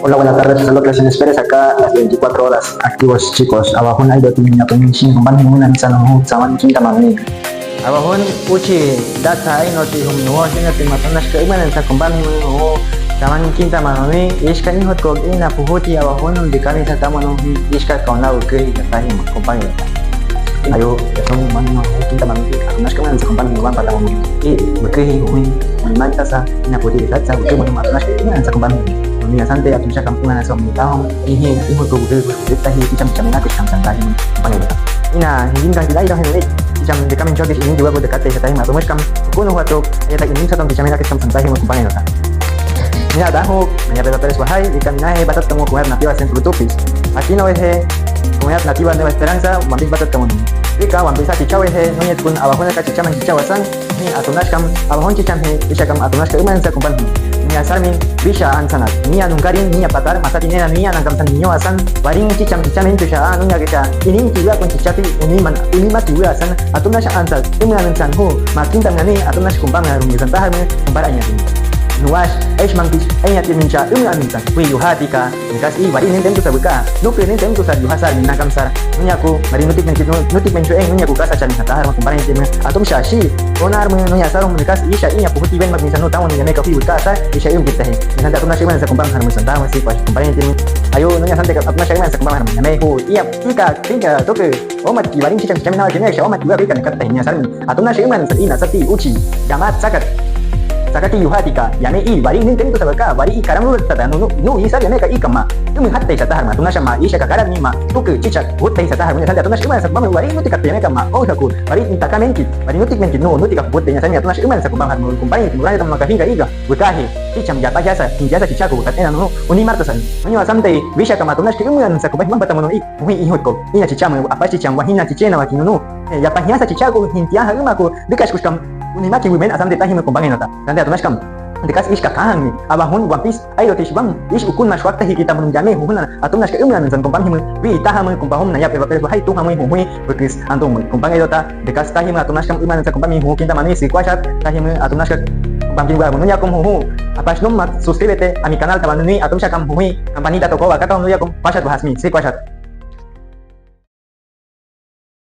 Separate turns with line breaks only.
Hola, buenas tardes. Solo que les esperes acá las 24 horas activos, chicos. Abajo hay de timnya pengisi kembali muna sa nung sawan kita mami.
Abahon uchi data ay no ti hum no sina ti matanas ka iman sa kumbang mo taman kinta manoni iska ni hot ko ina puhuti abahon di kani sa tama no iska ka na ukri ka tahi mo kumbang ayo etong man no kinta manoni nas ka man sa kumbang mo para mo ukri hui man ta sa ina puti ta sa ukri mo matanas ka iman sa kumbang ni asante atun sa kampungan sa mga tao ihi ihot ko ukri ko tahi cham na ka cham tahi mo kumbang ina hindi kan tidak ida henry jam de kami jogi ini dua bude kate sa tayo mas kam kuno huato ay ta ini sa tong kami nakit kam santahi mo kumpanya nota ni ada ho nya bela peres wahai ikan nahe batat tamo kuher nativa centro tupis aquí no eje comunidad nativa nueva esperanza mambis batat tamo ika wambisa chichawe he no kun abajo ka chichaman chichawasan ni atunash kam abajo chicham he isha kam atunash ka iman sa kumpan ni asarmin bisha ansanat ni anungkarin ni patar masati nena ni anangkam san niyo asan waring chicham chichamen tu sha anunya gesha ini tiwa kun chichapi ini ma tiwa asan atunash ansat iman san ho makin tamani atunash kumpang na rumisan tahar me kumparanya tin nuas eish mangkis enya timincha iman minsan wi yuhatika nikas I bari nen temtu sabuka no pe nen temtu sa yuhasar minna kamsar nunyaku mari nutik mencu nunyaku kasa chan tahar ma kumparanya tin atum shashi onar me nunya sarum nikas isha inya puhuti ben magmisan no tawon ne ka fi kasa isha yum kita he nanda atuna shayman sa kumpang har musan tawon si pas kumparanya tin ayo nunya sante ka atuna shayman sa kumpang har me ho iya tika toke omat ki bari chicham chicham na jene sha omat ki bari kan katta hinya sarmi atuna shayman sa ina sati uchi gamat sakati yuhatika yame I bari nin temtu sabaka bari I karam tada no isa yame ka I kama tumi hatta isa tahar ma tuna shama isha ka karam ni ma tuke chichak hutta isa tahar munya sanda tuna shayman sa kumpang bari nutik katta yame kama oh saku bari intaka menki bari nutik menki no nutik ka hutta nya sanda tuna shayman sa kumpang har mo kumpang murah tam makahinga iga wikahi chicham jata jasa hinjasa chichaku katena no uni martasan nunyo asante bisha kama tuna shayman sa kumpang bata mono I hui ihot ko ina chicham apa chicham wahina chichena wakinu no ya pahiasa chichaku hintia haruma ko dikas kuskam unimaki women asam detahi me kumbangin nota nanti atunas kam dekas ish kakang ni abahun wampis ayo tishbang ish ukun mas wakta hi kita menjame huhuna atunas ke umlan san kumbang him wi taham kumbahum na ya pe hai tu hamui hui bekis antum kumbang ayo ta dekas tahim atunas kam umlan san kumbang hu kita mani si kwashat tahim atunas ke kumbang gua menunya kum hu apas nom suscríbete a mi canal tabanuni atum syakam hui campanita toko kata menunya kum kwashat bahasmi si kwashat